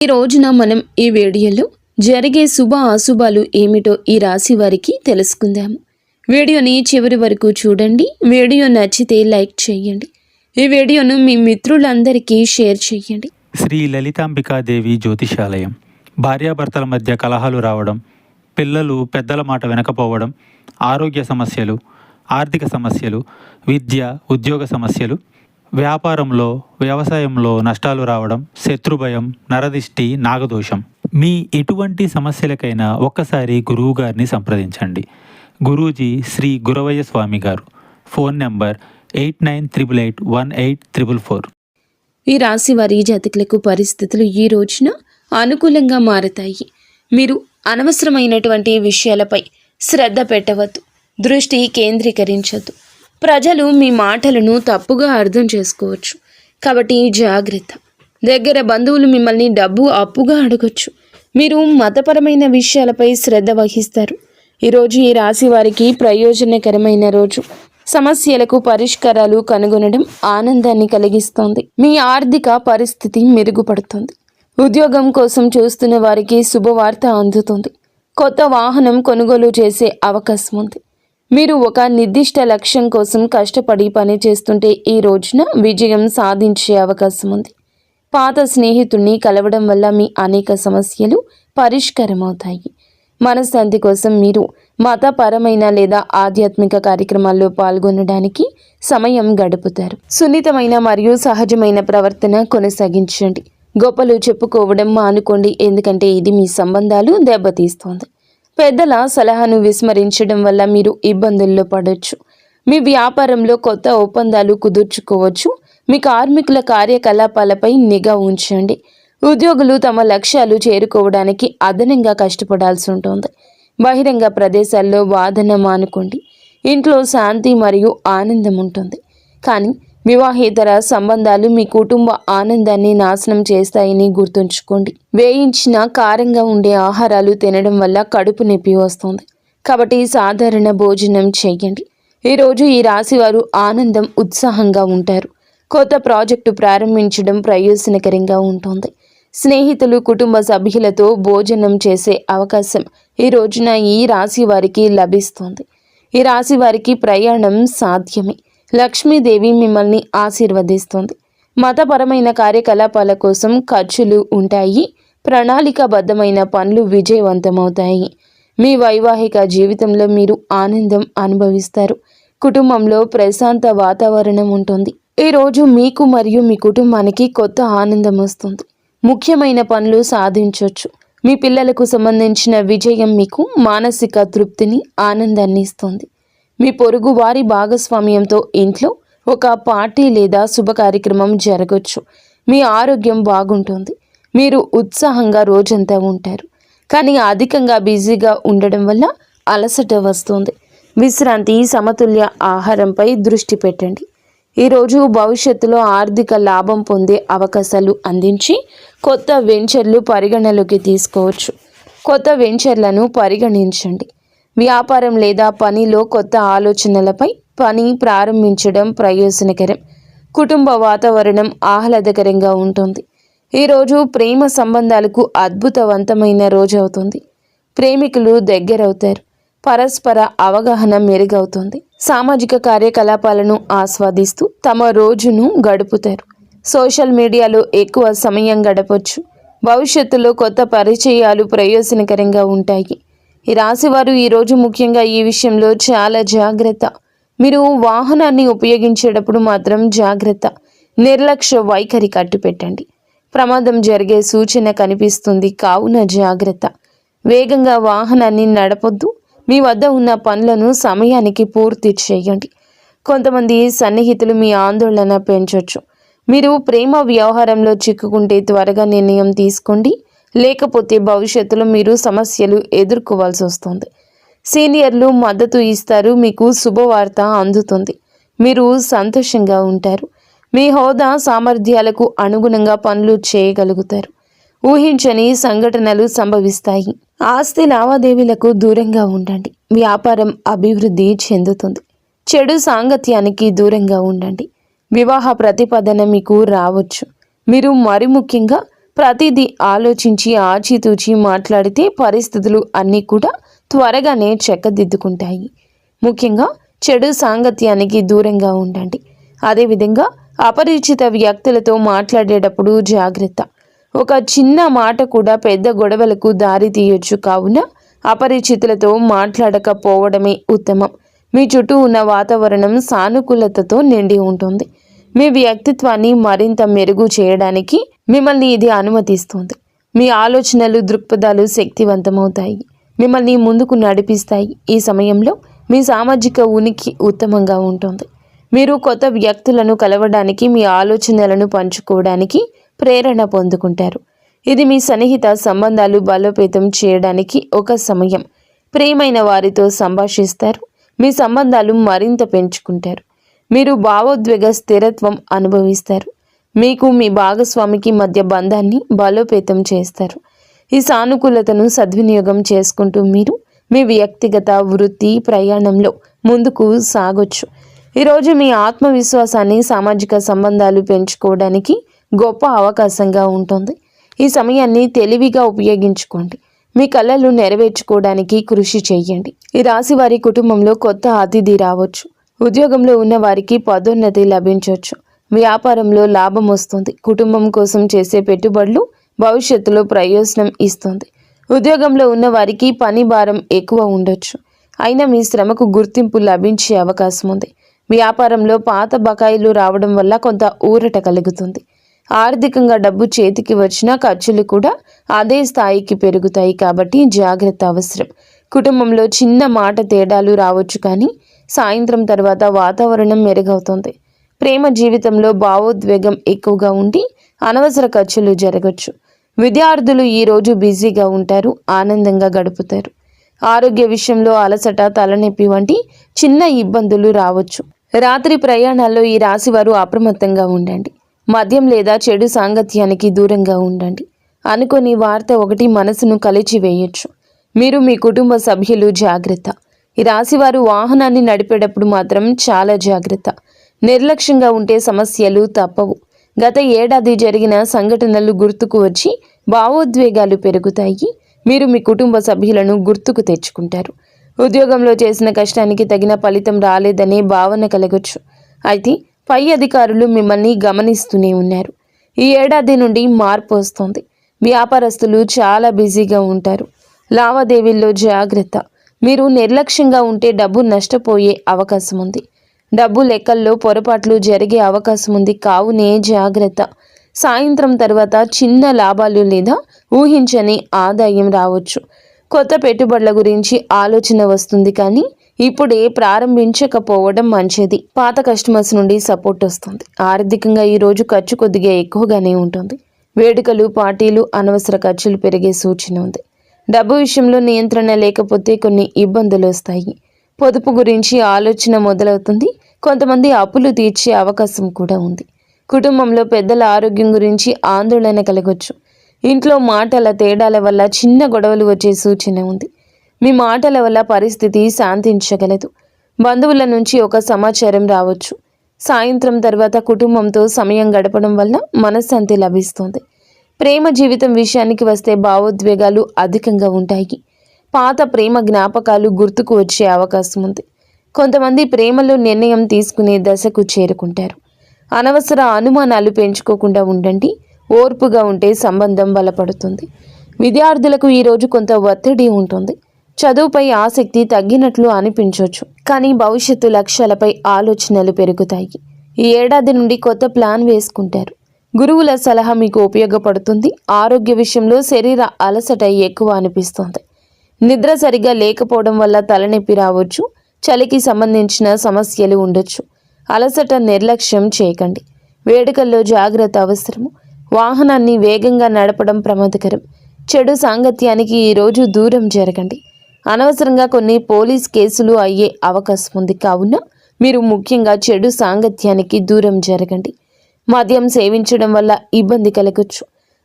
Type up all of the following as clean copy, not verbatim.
ఈ రోజున మనం ఈ వీడియోలో జరిగే శుభ అశుభాలు ఏమిటో ఈ రాశి వారికి తెలుసుకుందాము. వీడియోని చివరి వరకు చూడండి. వీడియో నచ్చితే లైక్ చేయండి. ఈ వీడియోను మీ మిత్రులందరికీ షేర్ చేయండి. శ్రీ లలితాంబికాదేవి జ్యోతిషాలయం. భార్యాభర్తల మధ్య కలహాలు రావడం, పిల్లలు పెద్దల మాట వినకపోవడం, ఆరోగ్య సమస్యలు, ఆర్థిక సమస్యలు, విద్య ఉద్యోగ సమస్యలు, వ్యాపారంలో వ్యవసాయంలో నష్టాలు రావడం, శత్రుభయం, నరదిష్టి, నాగదోషం. మీ ఎటువంటి సమస్యలకైనా ఒక్కసారి గురువు గారిని సంప్రదించండి. గురూజీ శ్రీ గురవయ్య స్వామి గారు. Phone number 8988184444. ఈ రాశి వారి జాతకులకు పరిస్థితులు ఈ రోజున అనుకూలంగా మారతాయి. మీరు అనవసరమైనటువంటి విషయాలపై శ్రద్ధ పెట్టవద్దు, దృష్టి కేంద్రీకరించద్దు. ప్రజలు మీ మాటలను తప్పుగా అర్థం చేసుకోవచ్చు, కాబట్టి జాగ్రత్త. దగ్గర బంధువులు మిమ్మల్ని డబ్బు అప్పుగా అడగొచ్చు. మీరు మతపరమైన విషయాలపై శ్రద్ధ వహిస్తారు. ఈరోజు ఈ రాశి వారికి ప్రయోజనకరమైన రోజు. సమస్యలకు పరిష్కారాలు కనుగొనడం ఆనందాన్ని కలిగిస్తోంది. మీ ఆర్థిక పరిస్థితి మెరుగుపడుతుంది. ఉద్యోగం కోసం చూస్తున్న వారికి శుభవార్త అందుతుంది. కొత్త వాహనం కొనుగోలు చేసే అవకాశం ఉంది. మీరు ఒక నిర్దిష్ట లక్ష్యం కోసం కష్టపడి పని చేస్తుంటే ఈ రోజున విజయం సాధించే అవకాశం ఉంది. పాత స్నేహితుడిని కలవడం వల్ల మీ అనేక సమస్యలు పరిష్కారం అవుతాయి. మనశ్శాంతి కోసం మీరు మతపరమైన లేదా ఆధ్యాత్మిక కార్యక్రమాల్లో పాల్గొనడానికి సమయం గడుపుతారు. సున్నితమైన మరియు సహజమైన ప్రవర్తన కొనసాగించండి. గొప్పలు చెప్పుకోవడం మానుకోండి, ఎందుకంటే ఇది మీ సంబంధాలు దెబ్బతీస్తోంది. పెద్దల సలహాను విస్మరించడం వల్ల మీరు ఇబ్బందుల్లో పడవచ్చు. మీ వ్యాపారంలో కొత్త ఒప్పందాలు కుదుర్చుకోవచ్చు. మీ కార్మికుల కార్యకలాపాలపై నిఘా ఉంచండి. ఉద్యోగులు తమ లక్ష్యాలు చేరుకోవడానికి అదనంగా కష్టపడాల్సి ఉంటుంది. బహిరంగ ప్రదేశాల్లో వాదన మానుకోండి. ఇంట్లో శాంతి మరియు ఆనందం ఉంటుంది. కానీ వివాహేతర సంబంధాలు మీ కుటుంబ ఆనందాన్ని నాశనం చేస్తాయని గుర్తుంచుకోండి. వేయించిన కారంగా ఉండే ఆహారాలు తినడం వల్ల కడుపు నొప్పి వస్తుంది, కాబట్టి సాధారణ భోజనం చేయండి. ఈరోజు ఈ రాశి వారు ఆనందం, ఉత్సాహంగా ఉంటారు. కొత్త ప్రాజెక్టు ప్రారంభించడం ప్రయోజనకరంగా ఉంటుంది. స్నేహితులు, కుటుంబ సభ్యులతో భోజనం చేసే అవకాశం ఈ రోజున ఈ రాశి వారికి లభిస్తుంది. ఈ రాశి వారికి ప్రయాణం సాధ్యమే. లక్ష్మీదేవి మిమ్మల్ని ఆశీర్వదిస్తుంది. మతపరమైన కార్యకలాపాల కోసం ఖర్చులు ఉంటాయి. ప్రణాళికాబద్ధమైన పనులు విజయవంతమవుతాయి. మీ వైవాహిక జీవితంలో మీరు ఆనందం అనుభవిస్తారు. కుటుంబంలో ప్రశాంత వాతావరణం ఉంటుంది. ఈరోజు మీకు మరియు మీ కుటుంబానికి కొత్త ఆనందం వస్తుంది. ముఖ్యమైన పనులు సాధించవచ్చు. మీ పిల్లలకు సంబంధించిన విజయం మీకు మానసిక తృప్తిని, ఆనందాన్ని ఇస్తుంది. మీ పొరుగు వారి భాగస్వామ్యంతో ఇంట్లో ఒక పార్టీ లేదా శుభ కార్యక్రమం జరగవచ్చు. మీ ఆరోగ్యం బాగుంటుంది. మీరు ఉత్సాహంగా రోజంతా ఉంటారు, కానీ అధికంగా బిజీగా ఉండడం వల్ల అలసట వస్తుంది. విశ్రాంతి, సమతుల్య ఆహారంపై దృష్టి పెట్టండి. ఈరోజు భవిష్యత్తులో ఆర్థిక లాభం పొందే అవకాశాలు అందించి కొత్త వెంచర్లు పరిగణలోకి తీసుకోవచ్చు. కొత్త వెంచర్లను పరిగణించండి. వ్యాపారం లేదా పనిలో కొత్త ఆలోచనలపై పని ప్రారంభించడం ప్రయోజనకరం. కుటుంబ వాతావరణం ఆహ్లాదకరంగా ఉంటుంది. ఈరోజు ప్రేమ సంబంధాలకు అద్భుతవంతమైన రోజు అవుతుంది. ప్రేమికులు దగ్గరవుతారు. పరస్పర అవగాహన మెరుగవుతుంది. సామాజిక కార్యకలాపాలను ఆస్వాదిస్తూ తమ రోజును గడుపుతారు. సోషల్ మీడియాలో ఎక్కువ సమయం గడపవచ్చు. భవిష్యత్తులో కొత్త పరిచయాలు ప్రయోజనకరంగా ఉంటాయి. ఈ రాశివారు ఈరోజు ముఖ్యంగా ఈ విషయంలో చాలా జాగ్రత్త. మీరు వాహనాన్ని ఉపయోగించేటప్పుడు మాత్రం జాగ్రత్త. నిర్లక్ష్య వైఖరి కట్టుపెట్టండి. ప్రమాదం జరిగే సూచన కనిపిస్తుంది, కావున జాగ్రత్త. వేగంగా వాహనాన్ని నడపొద్దు. మీ వద్ద ఉన్న పనులను సమయానికి పూర్తి చేయండి. కొంతమంది సన్నిహితులు మీ ఆందోళన పెంచవచ్చు. మీరు ప్రేమ వ్యవహారంలో చిక్కుకుంటే త్వరగా నిర్ణయం తీసుకోండి, లేకపోతే భవిష్యత్తులో మీరు సమస్యలు ఎదుర్కోవాల్సి వస్తుంది. సీనియర్లు మద్దతు ఇస్తారు. మీకు శుభవార్త అందుతుంది. మీరు సంతోషంగా ఉంటారు. మీ హోదా సామర్థ్యాలకు అనుగుణంగా పనులు చేయగలుగుతారు. ఊహించని సంఘటనలు సంభవిస్తాయి. ఆస్తి లావాదేవీలకు దూరంగా ఉండండి. వ్యాపారం అభివృద్ధి చెందుతుంది. చెడు సాంగత్యానికి దూరంగా ఉండండి. వివాహ ప్రతిపాదన మీకు రావచ్చు. మీరు మరి ముఖ్యంగా ప్రతిదీ ఆలోచించి ఆచితూచి మాట్లాడితే పరిస్థితులు అన్నీ కూడా త్వరగానే చక్కదిద్దుకుంటాయి. ముఖ్యంగా చెడు సాంగత్యానికి దూరంగా ఉండండి. అదేవిధంగా అపరిచిత వ్యక్తులతో మాట్లాడేటప్పుడు జాగ్రత్త. ఒక చిన్న మాట కూడా పెద్ద గొడవలకు దారి తీయొచ్చు. కావున అపరిచితులతో మాట్లాడకపోవడమే ఉత్తమం. మీ చుట్టూ ఉన్న వాతావరణం సానుకూలతతో నిండి ఉంటుంది. మీ వ్యక్తిత్వాన్ని మరింత మెరుగు చేయడానికి మిమ్మల్ని ఇది అనుమతిస్తుంది. మీ ఆలోచనలు, దృక్పథాలు శక్తివంతమవుతాయి, మిమ్మల్ని ముందుకు నడిపిస్తాయి. ఈ సమయంలో మీ సామాజిక ఉనికి ఉత్తమంగా ఉంటుంది. మీరు కొత్త వ్యక్తులను కలవడానికి, మీ ఆలోచనలను పంచుకోవడానికి ప్రేరణ పొందుకుంటారు. ఇది మీ సన్నిహిత సంబంధాలు బలోపేతం చేయడానికి ఒక సమయం. ప్రియమైన వారితో సంభాషిస్తారు, మీ సంబంధాలు మరింత పెంచుకుంటారు. మీరు భావోద్వేగ స్థిరత్వం అనుభవిస్తారు. మీకు మీ భాగస్వామికి మధ్య బంధాన్ని బలోపేతం చేస్తారు. ఈ సానుకూలతను సద్వినియోగం చేసుకుంటూ మీరు మీ వ్యక్తిగత, వృత్తి ప్రయాణంలో ముందుకు సాగొచ్చు. ఈరోజు మీ ఆత్మవిశ్వాసాన్ని, సామాజిక సంబంధాలు పెంచుకోవడానికి గొప్ప అవకాశంగా ఉంటుంది. ఈ సమయాన్ని తెలివిగా ఉపయోగించుకోండి. మీ కలలు నెరవేర్చుకోవడానికి కృషి చేయండి. ఈ రాశి వారి కుటుంబంలో కొత్త అతిథి రావచ్చు. ఉద్యోగంలో ఉన్న వారికి పదోన్నతి లభించవచ్చు. వ్యాపారంలో లాభం వస్తుంది. కుటుంబం కోసం చేసే పెట్టుబడులు భవిష్యత్తులో ప్రయోజనం ఇస్తుంది. ఉద్యోగంలో ఉన్న వారికి పని భారం ఎక్కువ ఉండొచ్చు. అయినా మీ శ్రమకు గుర్తింపు లభించే అవకాశం ఉంది. వ్యాపారంలో పాత బకాయిలు రావడం వల్ల కొంత ఊరట కలుగుతుంది. ఆర్థికంగా డబ్బు చేతికి వచ్చినా ఖర్చులు కూడా అదే స్థాయికి పెరుగుతాయి. కాబట్టి జాగ్రత్త అవసరం. కుటుంబంలో చిన్న మాట తేడాలు రావచ్చు, కానీ సాయంత్రం తర్వాత వాతావరణం మెరుగవుతుంది. ప్రేమ జీవితంలో భావోద్వేగం ఎక్కువగా ఉండి అనవసర ఖర్చులు జరగచ్చు. విద్యార్థులు ఈరోజు బిజీగా ఉంటారు, ఆనందంగా గడుపుతారు. ఆరోగ్య విషయంలో అలసట, తలనొప్పి వంటి చిన్న ఇబ్బందులు రావచ్చు. రాత్రి ప్రయాణాల్లో ఈ రాశివారు అప్రమత్తంగా ఉండండి. మద్యం లేదా చెడు సాంగత్యానికి దూరంగా ఉండండి. అనుకోని వార్త ఒకటి మనసును కలిచివేయొచ్చు. మీరు, మీ కుటుంబ సభ్యులు జాగ్రత్త. ఈ రాశివారు వాహనాన్ని నడిపేటప్పుడు మాత్రం చాలా జాగ్రత్త. నిర్లక్ష్యంగా ఉంటే సమస్యలు తప్పవు. గత ఏడాది జరిగిన సంఘటనలు గుర్తుకు వచ్చి భావోద్వేగాలు పెరుగుతాయి. మీరు మీ కుటుంబ సభ్యులను గుర్తుకు తెచ్చుకుంటారు. ఉద్యోగంలో చేసిన కష్టానికి తగిన ఫలితం రాలేదనే భావన కలగొచ్చు. అయితే పై అధికారులు మిమ్మల్ని గమనిస్తూనే ఉన్నారు. ఈ ఏడాది నుండి మార్పు వస్తుంది. వ్యాపారస్తులు చాలా బిజీగా ఉంటారు. లావాదేవీల్లో జాగ్రత్త. మీరు నిర్లక్ష్యంగా ఉంటే డబ్బు నష్టపోయే అవకాశం ఉంది. డబ్బు లెక్కల్లో పొరపాట్లు జరిగే అవకాశం ఉంది. కావునే జాగ్రత్త. సాయంత్రం తర్వాత చిన్న లాభాలు లేదా ఊహించని ఆదాయం రావచ్చు. కొత్త పెట్టుబడుల గురించి ఆలోచన వస్తుంది, కానీ ఇప్పుడే ప్రారంభించకపోవడం మంచిది. పాత కస్టమర్స్ నుండి సపోర్ట్ వస్తుంది. ఆర్థికంగా ఈరోజు ఖర్చు కొద్దిగా ఎక్కువగానే ఉంటుంది. వేడుకలు, పార్టీలు, అనవసర ఖర్చులు పెరిగే సూచన ఉంది. డబ్బు విషయంలో నియంత్రణ లేకపోతే కొన్ని ఇబ్బందులు వస్తాయి. పొదుపు గురించి ఆలోచన మొదలవుతుంది. కొంతమంది అప్పులు తీర్చే అవకాశం కూడా ఉంది. కుటుంబంలో పెద్దల ఆరోగ్యం గురించి ఆందోళన కలగొచ్చు. ఇంట్లో మాటల తేడాల వల్ల చిన్న గొడవలు వచ్చే సూచన ఉంది. మీ మాటల వల్ల పరిస్థితి శాంతించగలదు. బంధువుల నుంచి ఒక సమాచారం రావచ్చు. సాయంత్రం తర్వాత కుటుంబంతో సమయం గడపడం వల్ల మనశ్శాంతి లభిస్తుంది. ప్రేమ జీవితం విషయానికి వస్తే భావోద్వేగాలు అధికంగా ఉంటాయి. పాత ప్రేమ జ్ఞాపకాలు గుర్తుకు వచ్చే అవకాశం ఉంది. కొంతమంది ప్రేమలో నిర్ణయం తీసుకునే దశకు చేరుకుంటారు. అనవసర అనుమానాలు పెంచుకోకుండా ఉండండి. ఓర్పుగా ఉంటే సంబంధం బలపడుతుంది. విద్యార్థులకు ఈరోజు కొంత ఒత్తిడి ఉంటుంది. చదువుపై ఆసక్తి తగ్గినట్లు అనిపించవచ్చు, కానీ భవిష్యత్తు లక్ష్యాలపై ఆలోచనలు పెరుగుతాయి. ఈ ఏడాది నుండి కొత్త ప్లాన్ వేసుకుంటారు. గురువుల సలహా మీకు ఉపయోగపడుతుంది. ఆరోగ్య విషయంలో శరీర అలసట ఎక్కువ అనిపిస్తుంది. నిద్ర సరిగా లేకపోవడం వల్ల తలనొప్పి రావచ్చు. చలికి సంబంధించిన సమస్యలు ఉండొచ్చు. అలసట నిర్లక్ష్యం చేయకండి. వేడుకల్లో జాగ్రత్త అవసరము. వాహనాన్ని వేగంగా నడపడం ప్రమాదకరం. చెడు సాంగత్యానికి ఈరోజు దూరం జరగండి. అనవసరంగా కొన్ని పోలీస్ కేసులు అయ్యే అవకాశం ఉంది. కావున మీరు ముఖ్యంగా చెడు సాంగత్యానికి దూరం జరగండి. మద్యం సేవించడం వల్ల ఇబ్బంది కలగొచ్చు.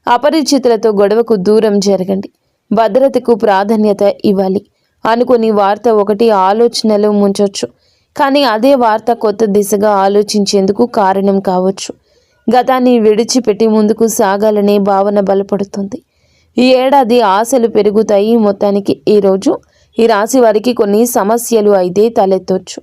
అపరిచితులతో గొడవకు దూరం జరగండి. భద్రతకు ప్రాధాన్యత ఇవ్వాలి. అనుకుని వార్త ఒకటి ఆలోచనలో ముంచొచ్చు, కానీ అదే వార్త కొత్త దిశగా ఆలోచించేందుకు కారణం కావచ్చు. గతాన్ని విడిచిపెట్టి ముందుకు సాగాలనే భావన బలపడుతుంది. ఈ ఏడాది ఆశలు పెరుగుతాయి. మొత్తానికి ఈరోజు ఈ రాశి వారికి కొన్ని సమస్యలు అయితే తలెత్తొచ్చు.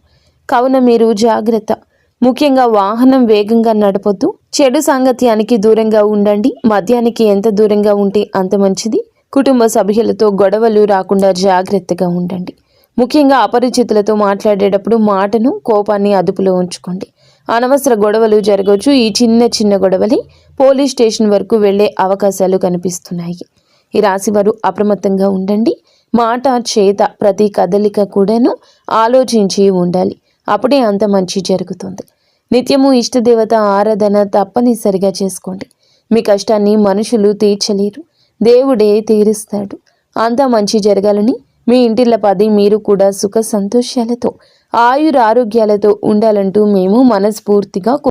కావున మీరు జాగ్రత్త. ముఖ్యంగా వాహనం వేగంగా నడపొద్దు. చెడు సాంగత్యానికి దూరంగా ఉండండి. మద్యానికి ఎంత దూరంగా ఉంటే అంత మంచిది. కుటుంబ సభ్యులతో గొడవలు రాకుండా జాగ్రత్తగా ఉండండి. ముఖ్యంగా అపరిచితులతో మాట్లాడేటప్పుడు మాటను, కోపాన్ని అదుపులో ఉంచుకోండి. అనవసర గొడవలు జరగవచ్చు. ఈ చిన్న గొడవలే పోలీస్ స్టేషన్ వరకు వెళ్లే అవకాశాలు కనిపిస్తున్నాయి. ఈ రాశివారు అప్రమత్తంగా ఉండండి. మాట, చేత, ప్రతి కదలిక కూడాను ఆలోచించి ఉండాలి. అప్పుడే అంత మంచి జరుగుతుంది. నిత్యము ఇష్టదేవత ఆరాధన తప్పనిసరిగా చేసుకోండి. మీ కష్టాన్ని మనుషులు తీర్చలేరు, దేవుడే తీరుస్తాడు. అంతా మంచి జరగాలని మీ ఇంటిల్లపాది మీరు కూడా సుఖ సంతోషాలతో ఆయురారోగ్యాలతో ఉండాలంటూ మేము మనస్ఫూర్తిగా